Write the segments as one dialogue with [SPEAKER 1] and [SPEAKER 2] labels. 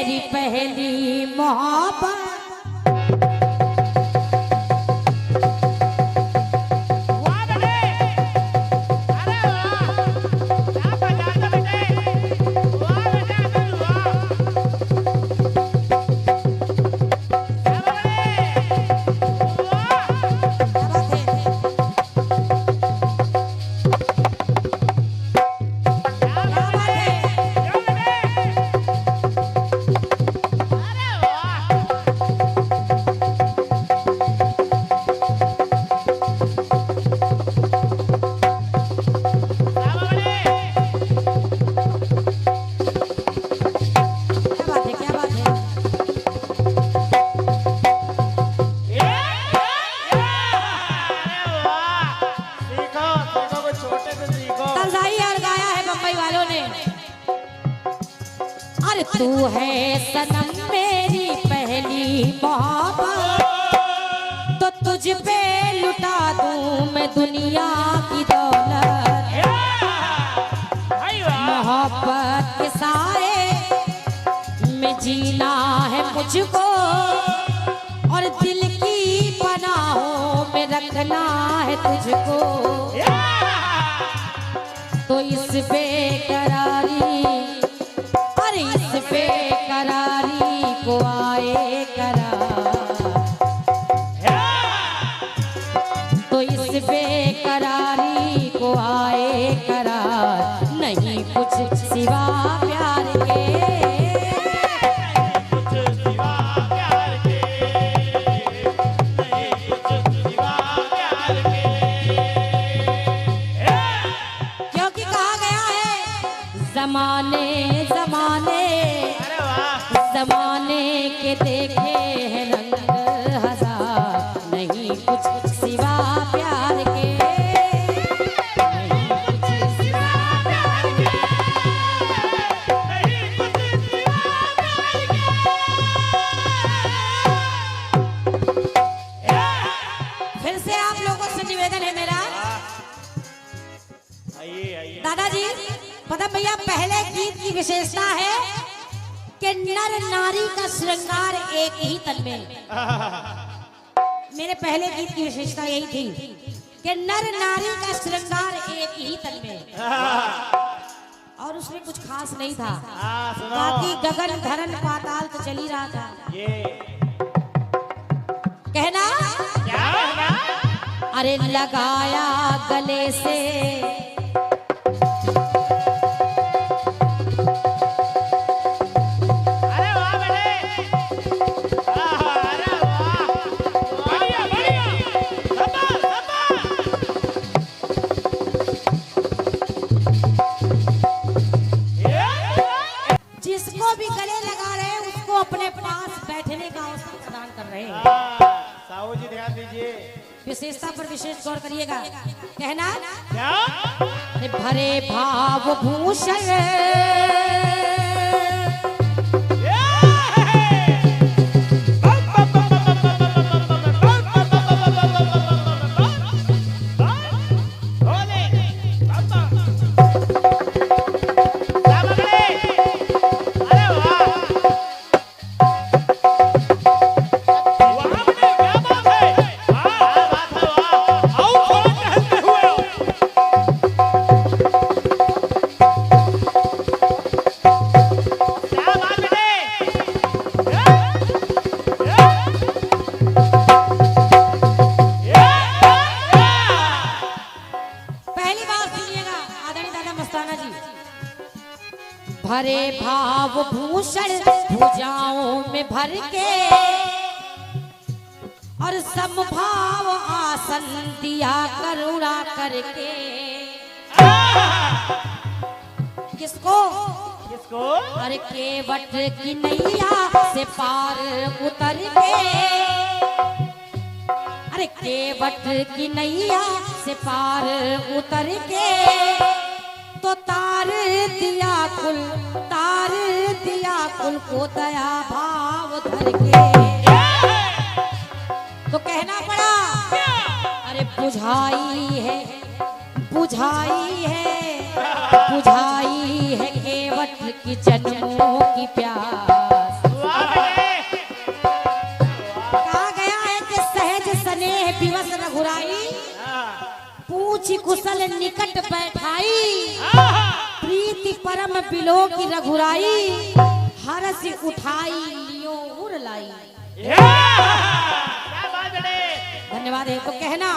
[SPEAKER 1] मेरी पहली मोहब्बत। तू है सनम मेरी पहली मोहब्बत, तो तुझ पे लुटा दूं मैं दुनिया की दौलत। मोहब्बत के साए में जीना है मुझको, और दिल की पनाहों में रखना है तुझको। तो इस बेकरारी बेकरारी को आए करार, तो इस बेकरारी को आए करार। नहीं कुछ सिवा प्यार के, क्योंकि कहा गया है जमाने जमाने जमाने के देखे हैं रंग हजार। नहीं कुछ सिवा प्यार के, नहीं कुछ सिवा प्यार के, नहीं कुछ सिवा प्यार के। फिर से आप लोगों से निवेदन है मेरा, दादाजी पता भैया पहले गीत की विशेषता है कि नर नारी का श्रृंगार एक ही तन में। मेरे पहले गीत की विशेषता यही थी कि नर नारी का श्रृंगार एक ही तन में, और उसमें कुछ खास नहीं था। बाकी गगन धरन पाताल तो चल ही रहा था। कहना क्या? अरे लगाया गले से अपने पास बैठने का अवसर प्रदान कर रहे हैं।
[SPEAKER 2] साहू जी ध्यान दीजिए,
[SPEAKER 1] विशेषता पर विशेष गौर करिएगा। कहना
[SPEAKER 2] क्या?
[SPEAKER 1] भरे भाव भूषण भरे भाव भूषण भुजाओं में भर के, और समभाव आसन दिया करुणा करके। किसको?
[SPEAKER 2] किसको?
[SPEAKER 1] अरे केवट की नैया से पार उतर के, अरे केवट की नैया से पार उतर के, तो तार दिया कुल को दया भाव धर के। तो कहना पड़ा अरे बुझाई है केवट की जन्मों की प्यास। बुलाई, पूछ कुशल निकट बैठाई, प्रीति परम बिलो की रघुराई, हरस उठाई लियो उड़ लाई। धन्यवाद है। तो कहना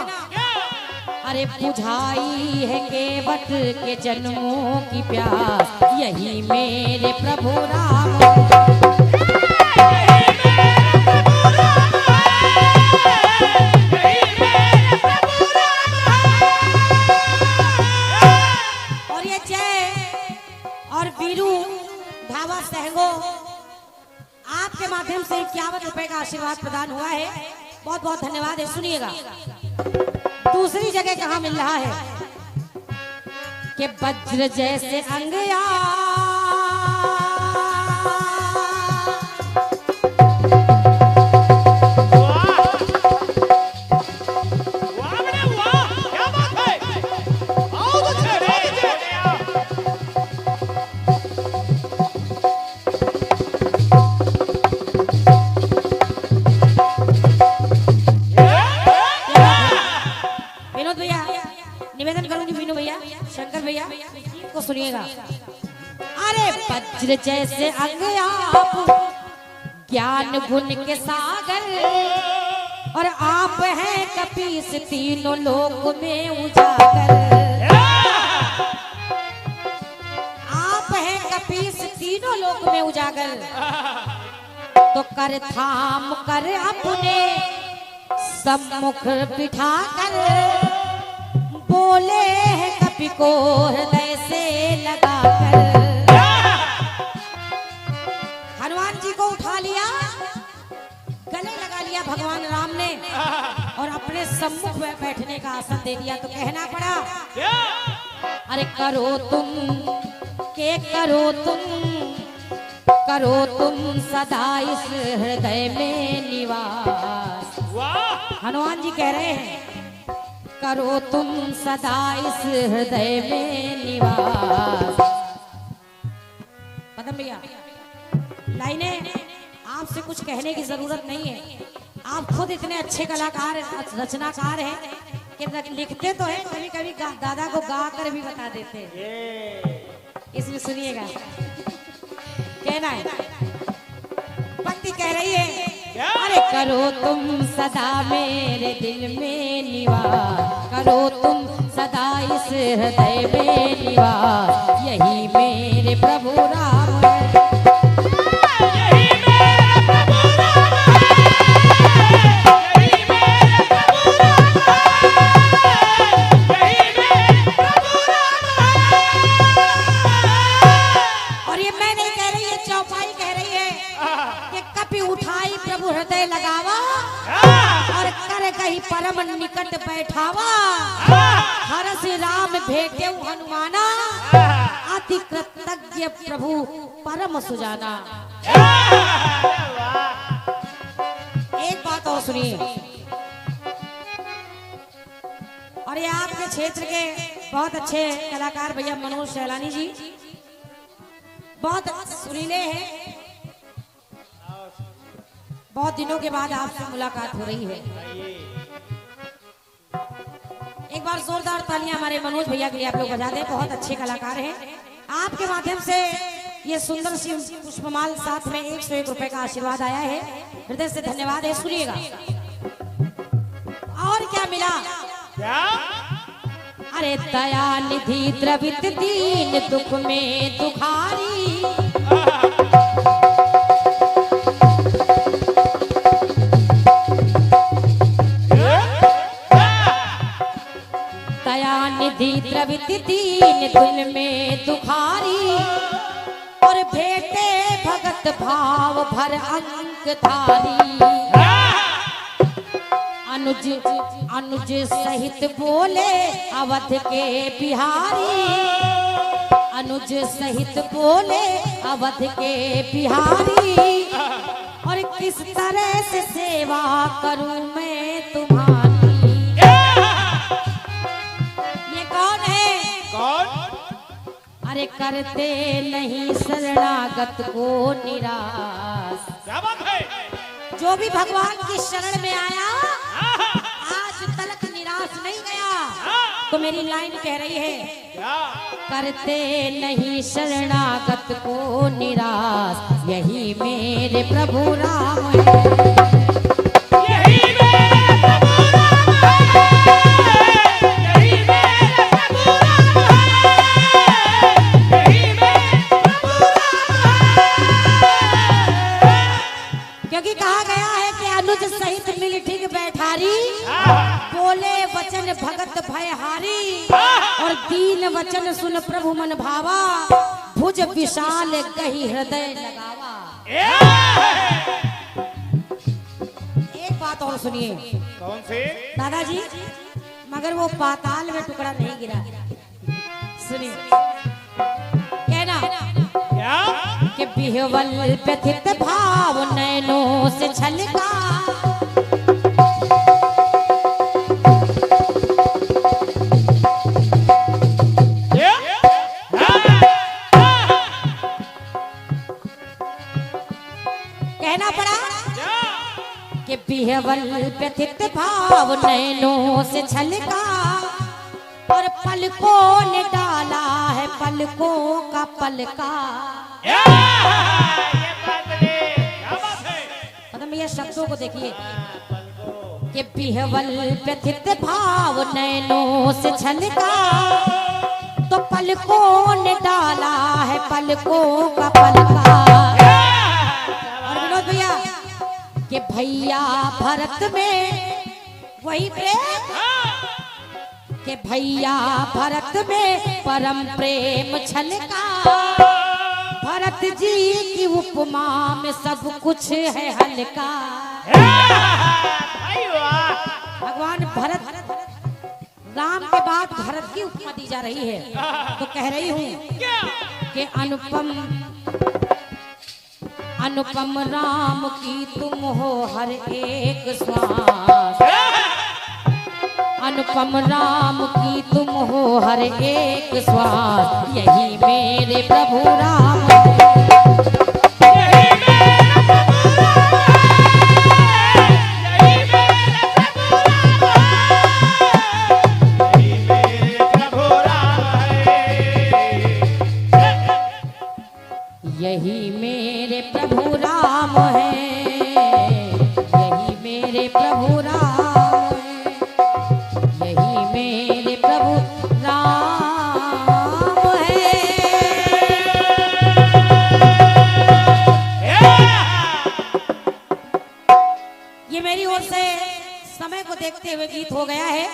[SPEAKER 1] अरे बुझाई है केवट के जन्मों की प्यास, यही मेरे प्रभु राम। और ये जय और वीरू ढाबा सहगो आपके माध्यम से 51 रुपए का आशीर्वाद प्रदान हुआ है। बहुत बहुत धन्यवाद है। सुनिएगा दूसरी जगह कहाँ मिल रहा है कि वज्र जैसे अंगया को सुनिएगा। अरे वज्र जैसे अंग आप ज्ञान गुण के सागर, और आप हैं कपीस तीनों लोक में उजागर। आप हैं कपीस तीनों लोक में उजागर। तो कर थाम कर अपने सम्मुख बिठा कर, बोले हैं कपि को हृदय से लगाकर। हनुमान जी को उठा लिया, गले लगा लिया भगवान राम ने, और अपने सम्मुख में बैठने का आसन दे दिया। तो कहना पड़ा अरे करो तुम के करो तुम सदा इस हृदय में निवास। हनुमान जी कह रहे हैं करो तुम सदा इस हृदय में निवास। पदम भैया लाइनें आपसे कुछ कहने की जरूरत नहीं है। आप खुद इतने अच्छे कलाकार रचनाकार हैं कि लिखते तो हैं, कभी कभी दादा को गा कर भी बता देते हैं। इसमें सुनिएगा कहना है, पंक्ति कह रही है अरे करो तुम सदा मेरे दिल में निवास, करो तुम सदा इस हृदय में निवास, यही मेरे प्रभु राम है। हृदय लगावा और कर कहीं परम निकट बैठावा, हरस राम भेटे हनुमाना, अति कृतज्ञ प्रभु परम सुजाना। एक बात और सुनिए, और ये आपके क्षेत्र के बहुत अच्छे कलाकार भैया मनोज सैलानी जी बहुत सुरीले हैं। बहुत दिनों के बाद आपसे मुलाकात हो रही है। एक बार जोरदार तालियां हमारे मनोज भैया के लिए आप लोग बजा दें, बहुत अच्छे कलाकार हैं। आपके माध्यम से ये सुंदर सी पुष्पमाल साथ में 101 रुपए का आशीर्वाद आया है, हृदय से धन्यवाद है। सुनिएगा और क्या मिला।
[SPEAKER 2] क्या?
[SPEAKER 1] अरे दया निधि द्रवित दीन दुख में दुखारी, निधि द्रवित दीन दिल में दुखारी, और भेटे भगत भाव भर अंक धारी। अनुज अनुज सहित बोले अवध के बिहारी, अनुज सहित बोले अवध के बिहारी, और किस तरह से सेवा करूं मैं तुम्हारी। अरे करते नहीं शरणागत को निराश।
[SPEAKER 2] क्या बात है?
[SPEAKER 1] जो भी भगवान की शरण में आया आज तलक निराश तो मेरी लाइन कह रही है,
[SPEAKER 2] क्या
[SPEAKER 1] करते नहीं शरणागत को निराश, यही मेरे प्रभु राम है।
[SPEAKER 2] यही मेरे प्रभु राम है, यही मेरे प्रभु राम है, यही मेरे प्रभु राम है।
[SPEAKER 1] क्योंकि कहा गया है कि अनुज सहित मिल ठीक बैठारी, बोले वचन भगत भयहारी, और दीन वचन सुन प्रभु मन भावा, भुज विशाल गही हृदय लगावा। एक बात और सुनिए
[SPEAKER 2] कौन से
[SPEAKER 1] दादाजी, मगर वो पाताल में टुकड़ा नहीं गिरा। सुनिए कहना
[SPEAKER 2] क्या
[SPEAKER 1] कि बिहवल व्यथित भाव नैनों से छलका, कहना पड़ा कि बिहवल व्यथित भाव नैनों से छलका, और पलकों ने डाला है पलकों का पलका।
[SPEAKER 2] ये बात है, क्या बात है।
[SPEAKER 1] मतलब ये शब्दों को देखिए कि बिहवल व्यथित भाव नैनों से छलका, तो पलकों ने डाला है पलकों का पलका। और विनोद भैया कि भैया भरत में वही प्रेम, कि भैया भरत में परम प्रेम छलका, भरत जी की उपमा में सब कुछ है हल्का। भगवान भरत, राम के बाद भरत की उपमा दी जा रही है, तो कह रही हूँ कि अनुपम अनुपम राम की तुम हो हर एक श्वास, अनुपम राम की तुम हो हर एक श्वास, यही मेरे प्रभु राम है। यही मेरे प्रभु राम है, यही मेरे प्रभु राम है, यही मेरे प्रभु राम है। ये मेरी ओर से समय को देखते हुए गीत हो गया है।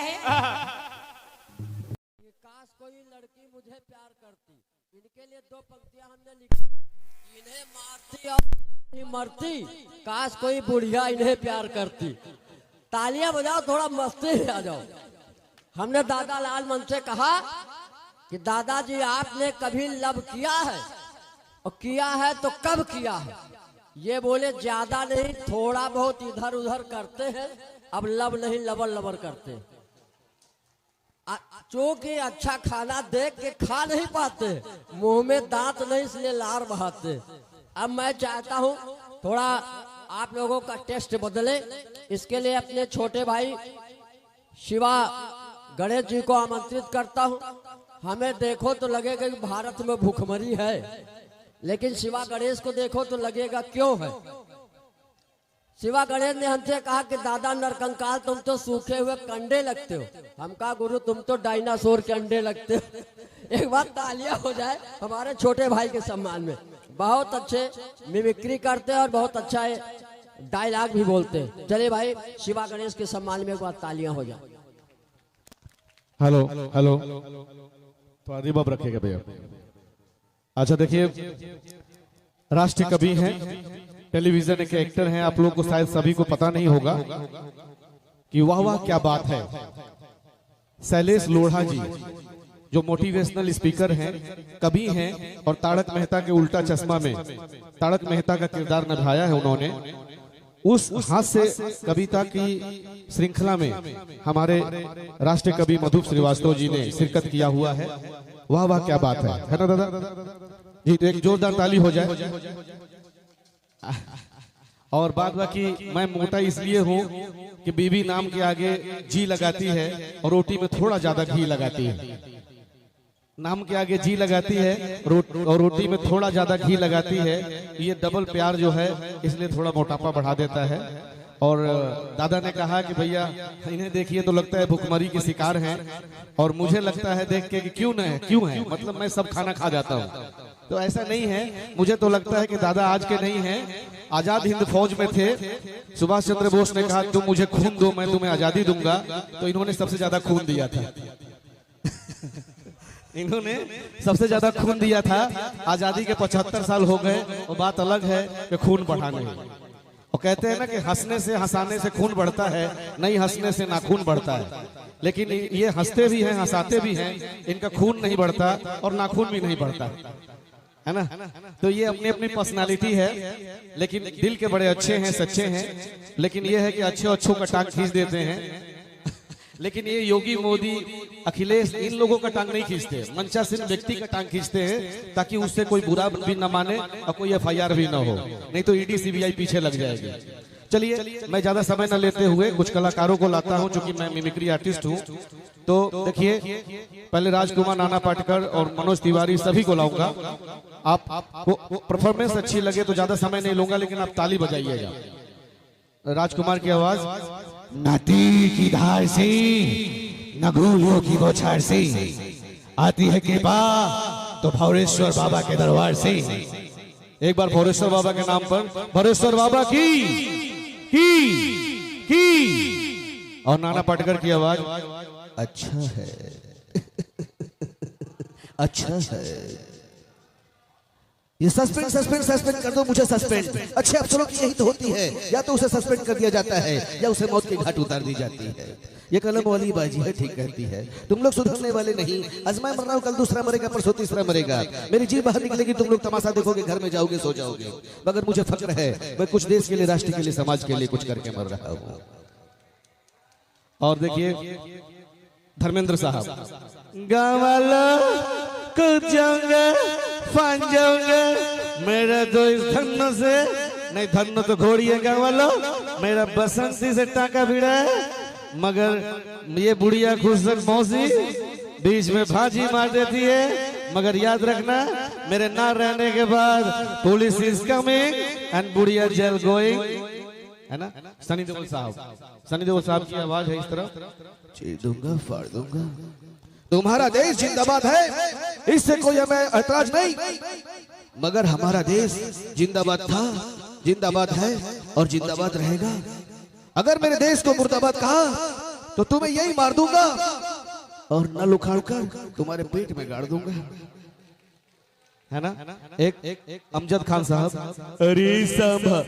[SPEAKER 3] काश कोई लड़की मुझे प्यार करती, इनके लिए दो पंक्तियां हमने लिखी, इन्हें मारती और नहीं मरती, काश कोई बुढ़िया इन्हें प्यार करती। तालियां बजाओ, थोड़ा मस्ती में आ जाओ। हमने दादा लाल मन से कहा कि दादाजी आपने कभी लव किया है, और किया है तो कब किया है। ये बोले ज्यादा नहीं, थोड़ा बहुत इधर उधर करते हैं, अब लव नहीं लबर लबर करते। चूंकि अच्छा खाना देख के खा नहीं पाते, मुंह में दांत नहीं इसलिए लार बहाते। अब मैं चाहता हूं थोड़ा आप लोगों का टेस्ट बदले, इसके लिए अपने छोटे भाई शिवा गणेश जी को आमंत्रित करता हूं। हमें देखो तो लगेगा कि भारत में भूखमरी है, लेकिन शिवा गणेश को देखो तो लगेगा क्यों है। शिवा गणेश ने हमसे कहा कि दादा नरकंकाल तुम तो सूखे हुए कंडे लगते हो। हम कहा गुरु तुम तो डायनासोर के अंडे लगते हो। एक बार तालियां हो जाए हमारे छोटे भाई के सम्मान में। बहुत अच्छे मिमिक्री करते हैं और बहुत अच्छा डायलॉग भी बोलते हैं। चलिए भाई शिवा गणेश के सम्मान में एक बार तालियां हो जाए।
[SPEAKER 4] हेलो हेलो, तो रिबब रखेगा भैया। अच्छा देखिए, राष्ट्रीय कवि हैं, टेलीविजन के एक्टर हैं। आप लोग को शायद सभी को पता नहीं होगा कि वाह वाह क्या बात है। शैलेश लोढ़ा जी जो मोटिवेशनल स्पीकर हैं, कवि हैं, और तारक मेहता के उल्टा चश्मा में तारक मेहता का किरदार निभाया है उन्होंने। उस हास्य कविता की श्रृंखला में हमारे राष्ट्रीय कवि मधु श्रीवास्तव जी ने शिरकत किया हुआ है। वाह वाह क्या बात है ना दादा जी? तो एक जोरदार ताली हो जाए। और बात बाकी मैं मोटा इसलिए हूँ कि बीबी नाम के आगे जी लगाती है और रोटी में थोड़ा ज्यादा घी लगाती है। नाम के आगे जी लगाती है और रोटी में थोड़ा ज्यादा घी लगाती है। ये डबल प्यार जो है इसलिए थोड़ा मोटापा बढ़ा देता है। और दादा ने कहा कि भैया इन्हें देखिए तो लगता है भुखमरी के शिकार हैं, और मुझे लगता है देख के कि क्यों है, मतलब मैं सब खाना खा जाता हूँ। तो ऐसा नहीं है, मुझे तो लगता है कि दादा आज के नहीं हैं, आजाद हिंद फौज में थे। सुभाष चंद्र बोस ने कहा तुम मुझे खून दो मैं तुम्हें आजादी दूंगा, तो इन्होंने सबसे ज्यादा खून दिया था। इन्होंने सबसे ज्यादा खून दिया था। आजादी के 75 साल हो गए, वो बात अलग है कि खून बढ़ाने। और कहते हैं ना कि हंसने से हंसाने से खून बढ़ता है, नहीं हंसने से नाखून बढ़ता है। लेकिन ये हंसते भी हैं, हंसाते भी हैं, इनका खून नहीं बढ़ता और नाखून भी नहीं बढ़ता, है ना। तो ये अपनी अपनी पर्सनालिटी है, लेकिन दिल के बड़े अच्छे हैं, सच्चे हैं। लेकिन ये है कि अच्छों का टांग खींच देते हैं। लेकिन ये योगी, मोदी, अखिलेश इन लोगों का टांग नहीं खींचते, मंचा सिंह व्यक्ति का टांग खींचते हैं, ताकि उससे कोई बुरा भी न माने और कोई FIR भी न हो, नहीं तो ED CBI पीछे लग जाएगी। चलिए मैं ज्यादा समय न लेते हुए कुछ कलाकारों को लाता हूं, क्योंकि मैं मिमिक्री आर्टिस्ट हूं। तो देखिए, पहले राजकुमार, नाना पाटेकर और मनोज तिवारी सभी को लाऊंगा। आप परफॉर्मेंस अच्छी लगे तो ज्यादा समय नहीं लूंगा, लेकिन आप ताली बजाइएगा। राजकुमार की आवाज।
[SPEAKER 5] न तीर की धार से न गोलियों की बौछार से आती है कृपा तो भौरेश्वर बाबा के दरबार से।
[SPEAKER 4] एक बार भौरेश्वर बाबा के नाम पर, भौरेश्वर बाबा की। और नाना पाटेकर की आवाज।
[SPEAKER 5] अच्छा है अच्छा है। ये सस्पेंड कर दो मुझे सस्पेंड। अच्छे अफसरों की यही तो होती है, या तो उसे सस्पेंड कर दिया जाता है या उसे मौत के घाट उतार दी जाती है। ये कलम वाली बाजी है, ठीक कहती है। तुम लोग सुधरने वाले नहीं। आज मैं मर रहा हूँ, कल दूसरा मरेगा, परसों तीसरा मरेगा। मेरी जीभ बाहर निकलेगी, तुम लोग तमाशा देखोगे, घर में जाओगे, सो जाओगे। मगर मुझे फक्र है, मैं कुछ देश के लिए, राष्ट्र के लिए, समाज के लिए कुछ करके मर रहा हूँ।
[SPEAKER 4] और देखिए धर्मेंद्र साहब। गावाला कूद जाऊंगा, फान जाऊंगा, मेरा तो इस धन्नो से नहीं, धन्नो तो घोड़ी है गावालो, मेरा बसंती से टाका भिड़ा है। मगर ये बुढ़िया खुशक मौसी बीच में भाजी मार देती है। मगर याद रखना, मेरे ना रहने के बाद पुलिस इज कमिंग एंड बुढ़िया जेल गोइंग, है ना। सनी देओल साहब की आवाज है इस तरफ।
[SPEAKER 5] चीर दूंगा, फाड़ दूंगा। तुम्हारा देश जिंदाबाद है, इससे कोई हमें ऐतराज नहीं, मगर हमारा देश जिंदाबाद था, जिंदाबाद है और जिंदाबाद रहेगा। अगर मेरे देश को मुर्दाबाद कहा तो तुम्हें यही मार दूंगा और नल उखाड़कर तुम्हारे पेट में गाड़ दूंगा,
[SPEAKER 4] है ना। एक अमजद खान साहब।
[SPEAKER 6] अरे सांभा,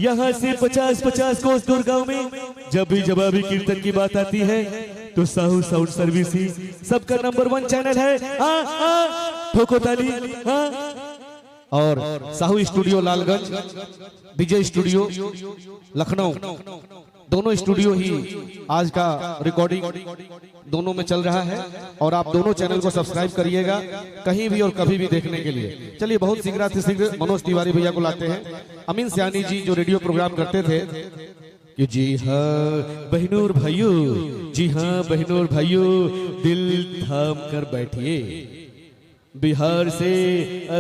[SPEAKER 6] यहाँ से 50-50 कोस दूर गांव में जब भी जवाबी कीर्तन की बात आती है तो साहू साउंड सर्विस ही सबका नंबर 1 चैनल है। ठोको ताली।
[SPEAKER 4] और साहू स्टूडियो लालगंज, विजय स्टूडियो लखनऊ, दोनों स्टूडियो ही आज का रिकॉर्डिंग दोनों में चल रहा है। और आप दोनों चैनल को सब्सक्राइब करिएगा, कहीं भी और कभी भी देखने के लिए। चलिए बहुत शीघ्र मनोज तिवारी भैया को लाते हैं। अमीन सियानी जी जो रेडियो प्रोग्राम करते थे कि जी हाँ बहनोर भाइयों, जी हाँ बहनोर भाइयों, दिल थाम कर बैठिए। बिहार से,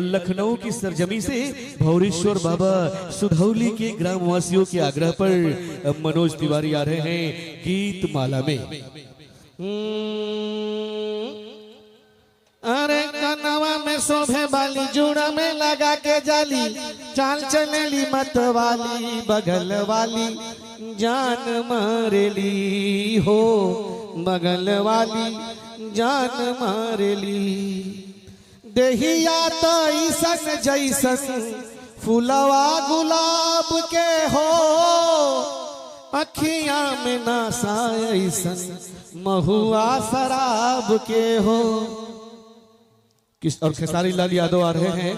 [SPEAKER 4] लखनऊ की सरजमी से भौरेश्वर बाबा सुधौली के ग्रामवासियों के आग्रह पर मनोज तिवारी आ रहे हैं गीत माला में।
[SPEAKER 5] अरे कनवा में शोभे वाली, जुड़ा में लगा के जाली, चाल चलेली मत वाली, बगल वाली जान मारेली हो, बगल वाली जान मारेली। देहिया तो ईसन जैसन फुलवा गुलाब के हो, अखिया में नासा ऐसन महुआ शराब के हो।
[SPEAKER 4] किस और खेसारी लाल यादव आ रहे हैं।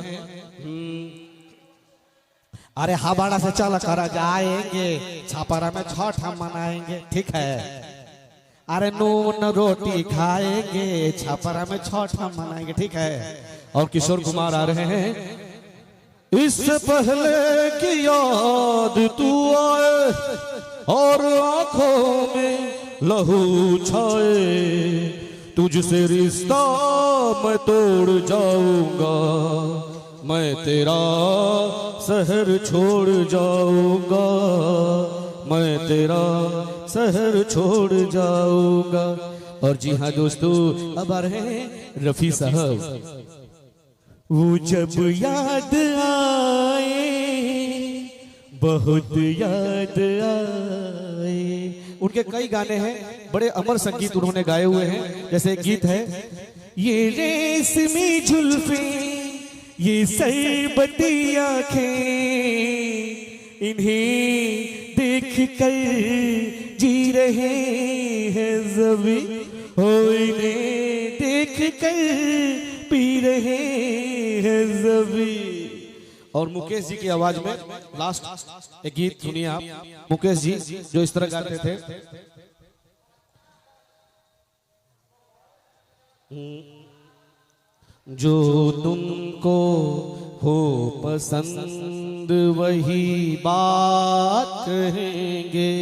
[SPEAKER 5] अरे हवाड़ा से चल कर जाएंगे, छापरा में छठ हम मनाएंगे, ठीक है। अरे नून रोटी खाएंगे, छापरा में छठ हम मनाएंगे, ठीक है।
[SPEAKER 4] और किशोर कुमार आ रहे हैं इससे पहले कि याद तू आए और आंखों में लहू छाए, तुझसे रिश्ता मैं तोड़ जाऊंगा, मैं तेरा शहर छोड़ जाऊंगा, मैं तेरा शहर छोड़ जाऊंगा। और जी हाँ दोस्तों, अब आ रहे हैं रफी साहब। वो जब याद आए, बहुत याद आए। उनके कई गाने हैं, बड़े अमर संगीत उन्होंने गाए हुए हैं। जैसे एक गीत है, ये रेशमी जुल्फे, ये सरबती आंखें, इन्हें देख कर जी रहे हैं सभी, हो इन्हें देख कर पी रहे हैं सभी। और मुकेश जी की आवाज में लास्ट एक गीत सुनिए आप, मुकेश जी जो इस तरह गाते थे। जो तुमको हो पसंद वही बात कहेंगे,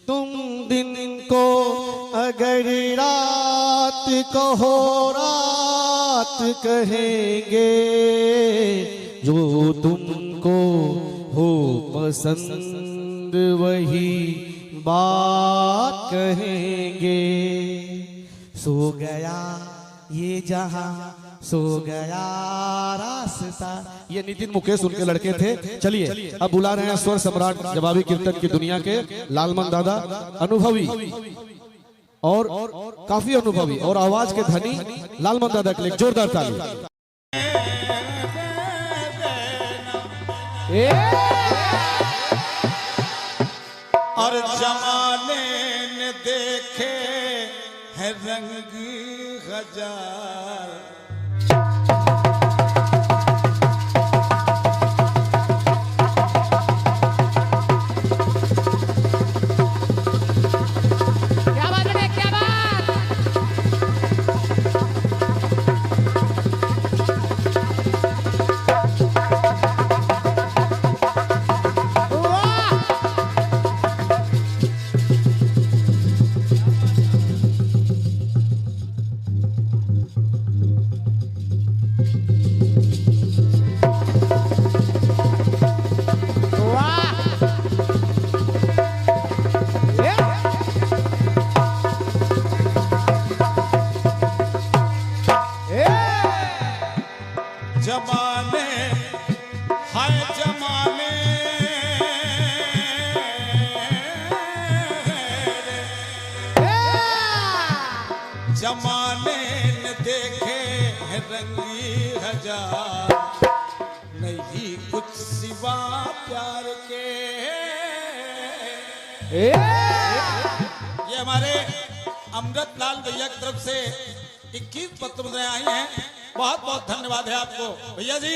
[SPEAKER 4] तुम दिन को अगर रात कहो रात कहेंगे, जो तुमको हो पसंद वही बात कहेंगे। सो गया ये जहां, सो गया रास्ता। ये नितिन मुकेश उनके लड़के थे। चलिए अब बुला रहे हैं स्वर सम्राट जवाबी कीर्तन की दुनिया के लालमन दादा, अनुभवी और काफी अनुभवी और आवाज के धनी लालमन दादा के लिए जोरदार ताली।
[SPEAKER 7] और जमाने ने देखे है रंग हजार,
[SPEAKER 2] क्या बात है, क्या बात।
[SPEAKER 7] जमाने हाय जमाने, जमाने ने देखे है रंगी हजार, नहीं कुछ सिवा प्यार के। ये हमारे अमृत लाल भैया की तरफ से 21 पत्र मुद्राएं आई हैं। बहुत बहुत धन्यवाद है आपको भैया जी।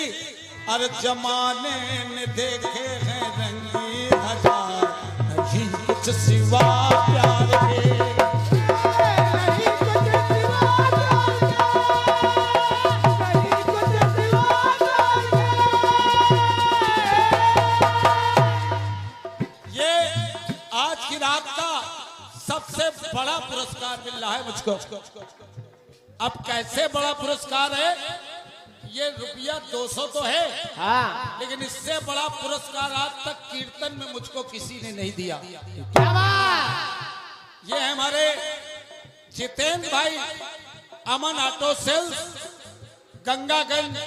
[SPEAKER 7] अरे जमाने ने देखे हैं रंगी हजार, नहीं कुछ सिवा प्यार के। ये आज की रात का सबसे बड़ा पुरस्कार मिल रहा है मुझको। अब कैसे बड़ा पुरस्कार है, ये रुपया 200 तो है, लेकिन इससे बड़ा पुरस्कार आज तक कीर्तन में मुझको किसी ने नहीं दिया।
[SPEAKER 2] क्या बात।
[SPEAKER 7] ये है हमारे जितेंद्र भाई, अमन ऑटो सेल्स, गंगागंज,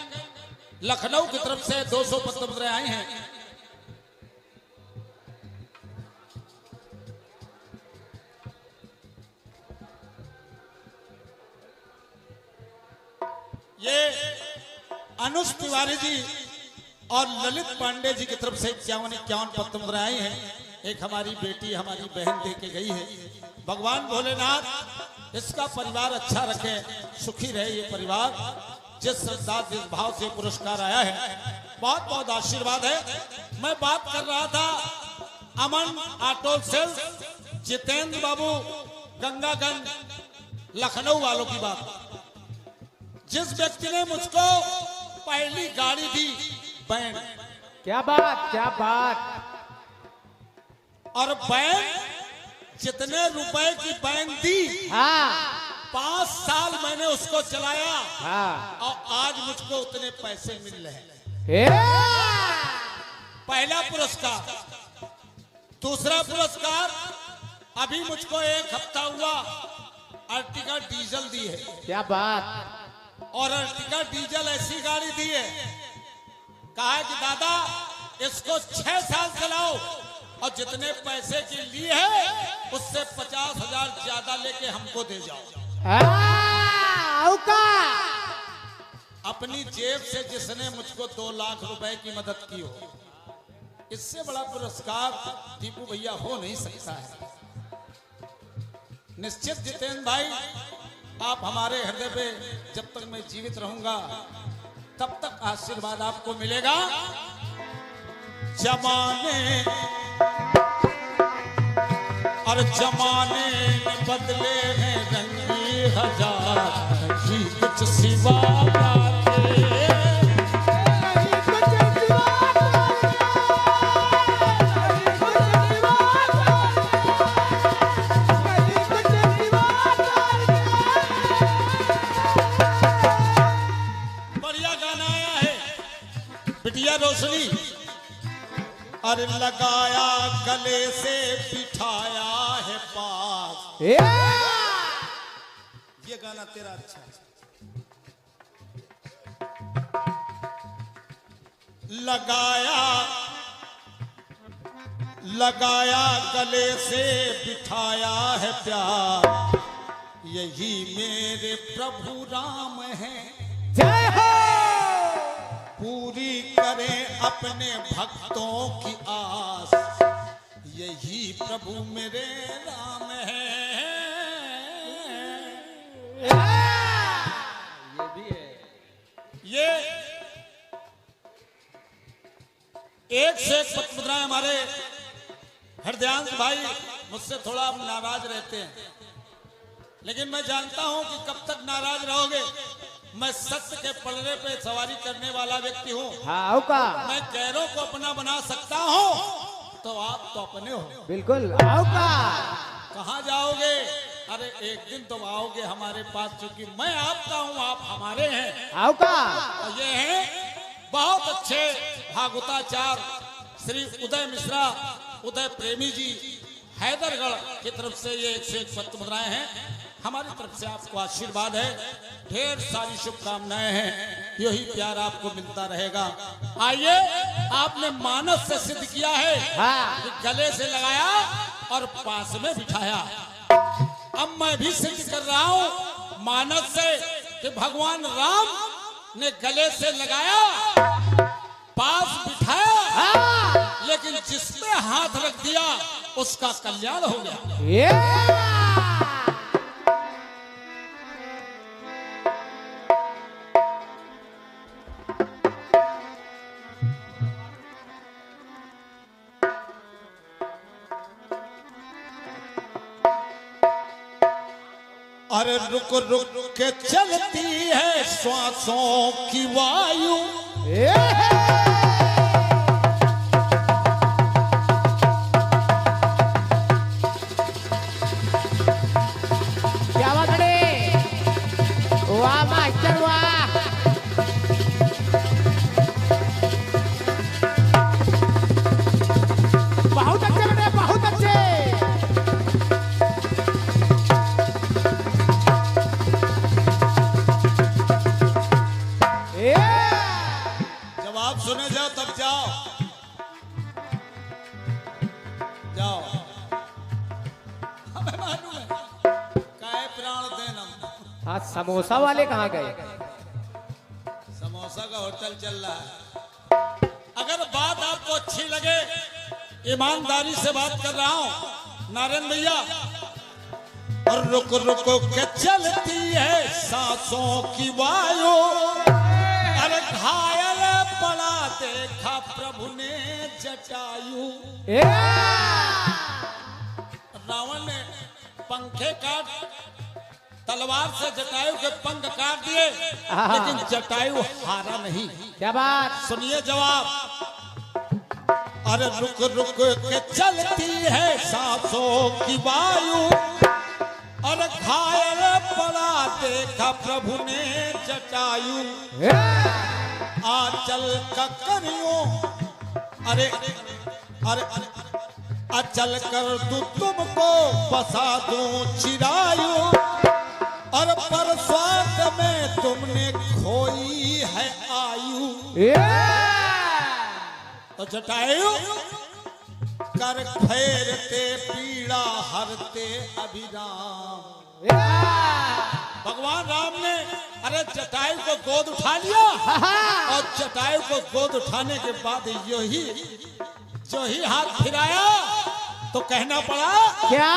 [SPEAKER 7] लखनऊ की तरफ से 200 पत्र मुद्राएं आई हैं। ये अनुष तिवारी जी और ललित पांडे जी की तरफ से 51 पत्र मुद्राएं आई हैं। एक हमारी बेटी, हमारी बहन दे के गई है। भगवान भोलेनाथ इसका परिवार अच्छा रखे, सुखी रहे ये परिवार। जिस श्रद्धा जिस भाव से पुरस्कार आया है, बहुत बहुत आशीर्वाद है। मैं बात कर रहा था अमन ऑटो सेल्स, जितेंद्र बाबू, गंगागंज, लखनऊ वालों की बात। जिस व्यक्ति ने मुझको पहली गाड़ी दी बैंड।
[SPEAKER 2] क्या बात, क्या बात।
[SPEAKER 7] और बैंड जितने रुपए की बैंड दी,
[SPEAKER 2] हाँ
[SPEAKER 7] 5 साल मैंने उसको चलाया
[SPEAKER 2] हाँ।
[SPEAKER 7] और आज मुझको उतने पैसे मिल रहे हैं।
[SPEAKER 2] ए!
[SPEAKER 7] पहला पुरस्कार। दूसरा पुरस्कार, अभी मुझको 1 हफ्ता हुआ अर्टिगा डीजल दी है।
[SPEAKER 2] क्या बात।
[SPEAKER 7] और अर्टिगा डीजल ऐसी गाड़ी दी है, कहा है कि दादा इसको 6 साल चलाओ और जितने पैसे की ली है उससे 50,000 ज्यादा लेके हमको दे जाओ। अपनी जेब से जिसने मुझको 2 लाख रुपए की मदद की हो, इससे बड़ा पुरस्कार दीपू भैया हो नहीं सकता है। निश्चित जितेंद्र भाई, आप हमारे हृदय पे जब तक मैं जीवित रहूंगा तब तक आशीर्वाद आपको मिलेगा। जमाने और जमाने ने बदले हैं रंगी हजार, नहीं कुछ सिवा रोशनी। अरे लगाया गले से बिठाया है पास। ये गाना तेरा अच्छा है। लगाया गले से बिठाया है प्यार, यही मेरे प्रभु राम है।
[SPEAKER 2] जय हो।
[SPEAKER 7] पूरी करें अपने भक्तों की आस, यही प्रभु मेरे राम है।
[SPEAKER 2] ये भी है।
[SPEAKER 7] ये एक से एक पत्र हमारे हरदयाल भाई मुझसे थोड़ा नाराज रहते हैं, लेकिन मैं जानता हूं कि कब तक नाराज रहोगे। मैं सत्य के पलड़े पे सवारी करने वाला व्यक्ति हूँ।
[SPEAKER 2] हाँ का। मैं
[SPEAKER 7] गैरों को अपना बना सकता हूँ, तो आप तो अपने हो।
[SPEAKER 2] बिल्कुल। आओ का।
[SPEAKER 7] कहाँ जाओगे? अरे एक दिन तो आओगे हमारे पास, क्योंकि मैं आपका हूँ, आप हमारे हैं।
[SPEAKER 2] आओ का।
[SPEAKER 7] और ये हैं बहुत अच्छे भागवताचार श्री उदय मिश्रा, उदय प्रेमी जी, हैदरगढ़ की तरफ से ये 101 पत्र मुद्राएं हैं। हमारी तरफ से आपको आशीर्वाद है, ढेर सारी शुभकामनाएं हैं, यही प्यार आपको मिलता रहेगा। आइए, आपने मानस से सिद्ध किया है।
[SPEAKER 2] हाँ।
[SPEAKER 7] कि गले से लगाया और पास में बिठाया। अब मैं भी सिद्ध कर रहा हूँ मानस से कि भगवान राम ने गले से लगाया, पास बिठाया।
[SPEAKER 2] हाँ।
[SPEAKER 7] लेकिन जिसमें हाथ रख दिया उसका कल्याण हो गया। अरे रुक रुक के चलती है श्वासों की वायु,
[SPEAKER 2] क्या बात है? वाह मास्टर वाह। बहुत अच्छे बेटे, बहुत अच्छे।
[SPEAKER 7] जब आप सुने जाओ तब जाओ जाओ। हमें मालूम है काय प्राण देना।
[SPEAKER 2] हाँ, समोसा वाले कहाँ गए?
[SPEAKER 7] समोसा का होटल चल रहा है। अगर बात आपको अच्छी लगे, ईमानदारी से बात कर रहा हूँ नारायण भैया। और रुक रुक के चलती है सांसों की वायु, अरे घायल पड़ा देखा प्रभु ने जटायु। रावण ने पंखे काट तलवार से जटायु के पंख काट दिए, लेकिन जटायु हारा नहीं।
[SPEAKER 2] क्या बात।
[SPEAKER 7] सुनिए जवाब। अरे रुक रुक के चलती है सांसों की वायु, अरे घायल पड़ा देखा प्रभु ने जटायु, आंचल का करियो, अरे अरे अचल कर दूं तुमको बसा दूं चिरायु, और पर स्वार्थ में तुमने खोई है आयु। तो जटायु कर फेरते पीड़ा हरते अभिराम। भगवान राम ने अरे जटायु को गोद उठा लिया, और जटायु को गोद उठाने के बाद जो ही हाथ फिराया तो कहना पड़ा
[SPEAKER 2] क्या।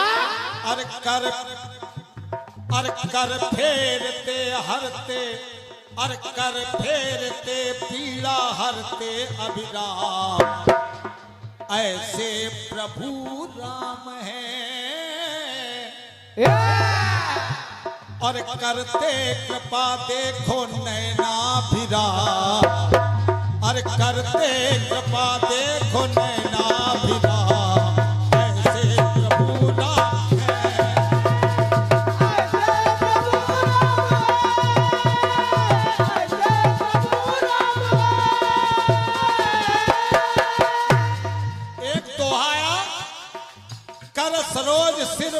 [SPEAKER 7] अरे कर फेरते हरते, अरे कर फेरते पीड़ा हरते अभिराम, ऐसे प्रभु राम हैं, और करते कृपा देखो नैनाभिराम, अरे करते कृपा देखो नैनाभिराम, ऐसे प्रभु राम हैं। एक दोहाया कर सरोज सिर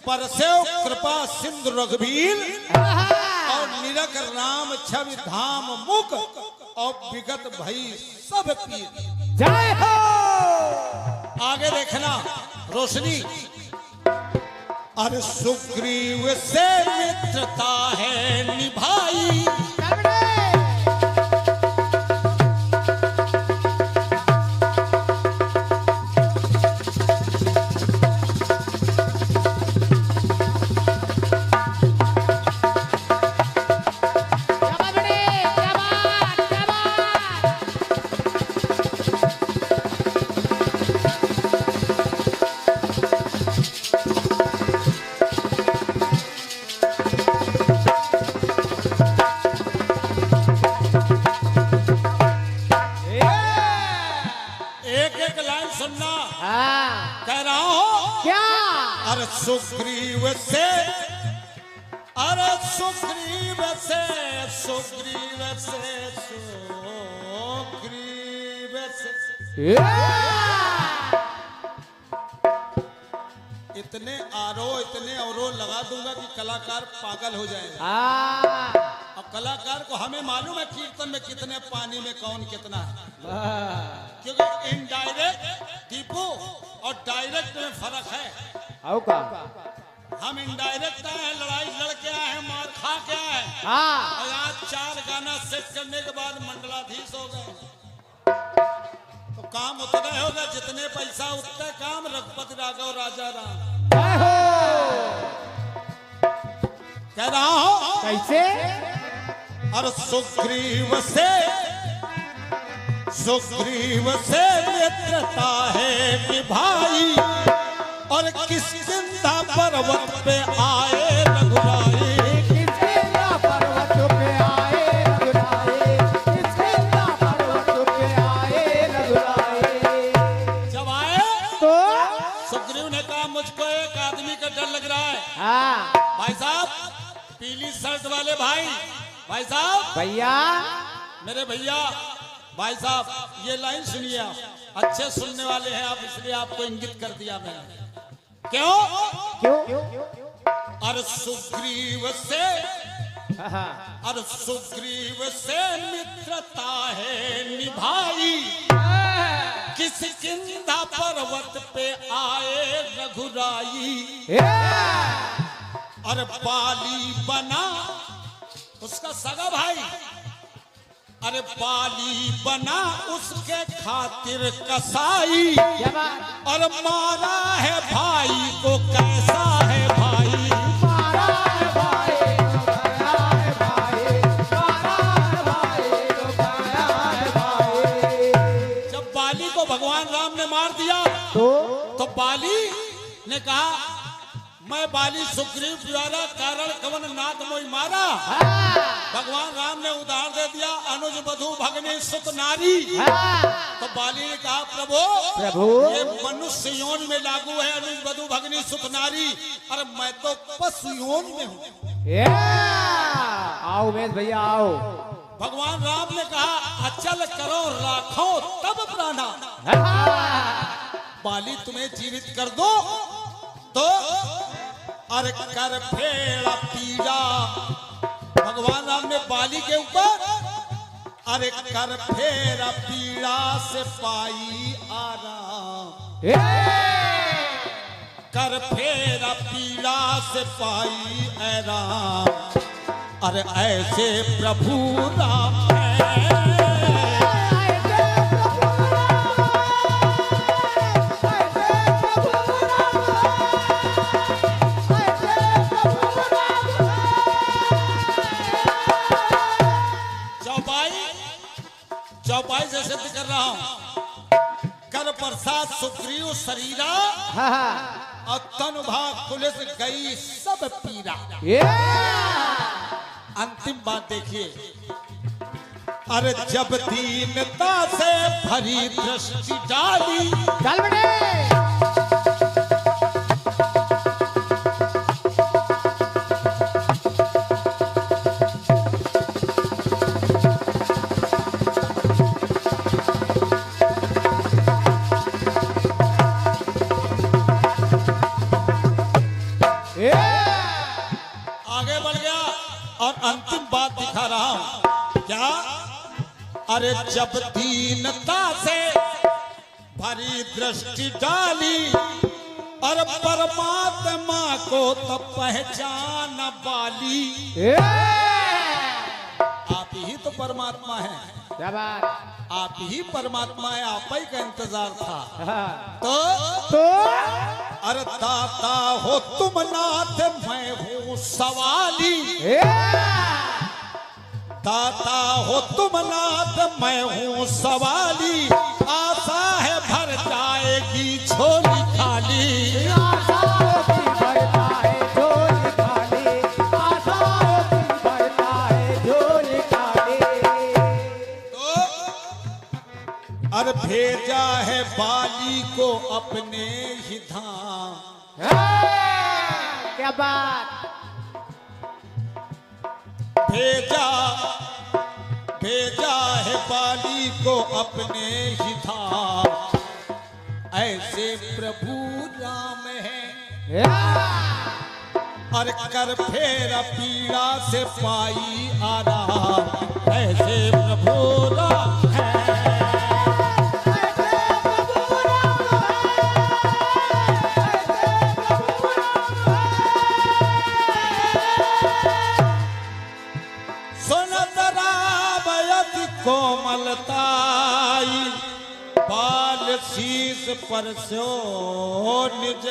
[SPEAKER 7] परसेव कृपा सिंधु रघुवीर, और निरख राम छवि धाम मुख, और विगत भई सब पीर।
[SPEAKER 2] जय हो।
[SPEAKER 7] आगे देखना रोशनी। अरे सुग्रीव से मित्रता है निभाई, कह रहा हूं
[SPEAKER 2] क्या।
[SPEAKER 7] अरे सुग्रीव से, अरे सुग्रीव से, सुग्रीव से, सुग्रीव से। इतने औरों लगा दूंगा कि कलाकार पागल हो जाएगा। अब कलाकार को हमें मालूम है कीर्तन में कितने पानी में कौन कितना है, क्योंकि इनडायरेक्ट दीपू और डायरेक्ट में फर्क है। हम इनडायरेक्ट आए हैं, लड़ाई लड़के आए हैं, मार खा के आए हैं, और आज 4 गाना सेट करने के बाद मंडलाधीश हो गए। तो काम उतना होगा जितने पैसा उतने काम। रघुपति राघव राजा राम कह रहा हूं
[SPEAKER 2] कैसे।
[SPEAKER 7] और सुग्रीव से मित्रता है निभाई, और किस चिंता पर्वत पे आए रघुराई, जब आए तो सुग्रीव ने कहा मुझको एक आदमी का डर लग रहा है। भाई साहब, पीली शर्ट वाले भाई साहब,
[SPEAKER 2] भैया,
[SPEAKER 7] मेरे भैया, भाई साहब, ये लाइन सुनिए। आप अच्छे सुनने वाले हैं आप, इसलिए आपको इंगित कर दिया मैंने। क्यों? और सुग्रीव से मित्रता है निभाई, किस किंदा पर्वत पे आए रघुराई, और बाली बना उसका सगा भाई, अरे बाली बना उसके खातिर कसाई, और मारा है भाई को कैसा है भाई, जब बाली को भगवान राम ने मार दिया तो बाली ने कहा मैं बाली सुग्रीव द्वारा कारण कवन नाथ मोई मारा। भगवान राम ने उदाहरण दे दिया अनुज वधु भगनी सुत नारी। तो बाली ने कहा प्रभु ये मनुष्य योनि में लागू है अनुज वधु भगनी सुत नारी, अरे मैं तो पशु योनि में हूँ।
[SPEAKER 2] आओ उमेश भैया आओ।
[SPEAKER 7] भगवान राम ने कहा अचल करो राखो तब प्राणा। बाली तुम्हें जीवित कर दो तो अरे कर फेड़ा पीड़ा। भगवान राम ने बाली के ऊपर अरे कर फेड़ा पीड़ा से पाई आराम। कर फेड़ा पीड़ा से पाई आराम। अरे ऐसे प्रभु राम है। चौपाई से सिद्ध कर रहा हूं। कर प्रसाद सुग्रीव शरीरा और तन भाग पुलिस गई सब पीरा। अंतिम बात देखिए, अरे जब दीनता से भरी दृष्टि डाली।
[SPEAKER 2] चल बेटे
[SPEAKER 7] आगे बढ़ गया और अंतिम बात दिखा रहा हूं क्या। अरे जब दीनता से भरी दृष्टि डाली और परमात्मा को तो पहचान बाली। आप ही तो परमात्मा है,
[SPEAKER 2] क्या बात।
[SPEAKER 7] आप ही परमात्मा है, आप ही का इंतजार था। तो अरे दाता हो तुम नाथ मैं हूँ सवाली। दाता हो तुम नाथ मैं हूँ सवाली। आशा है भर जाएगी झोली खाली। और भेजा है बाली को अपने ही धाम।
[SPEAKER 2] क्या बात।
[SPEAKER 7] भेजा है बाली को अपने ही धाम। ऐसे प्रभु राम है और कर फेरा पीड़ा से पाई आराम। ऐसे प्रभु राम है। कोमलताई बाल शीश पर सो निज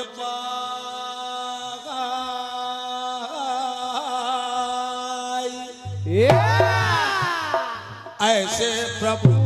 [SPEAKER 7] ऐसे प्रभु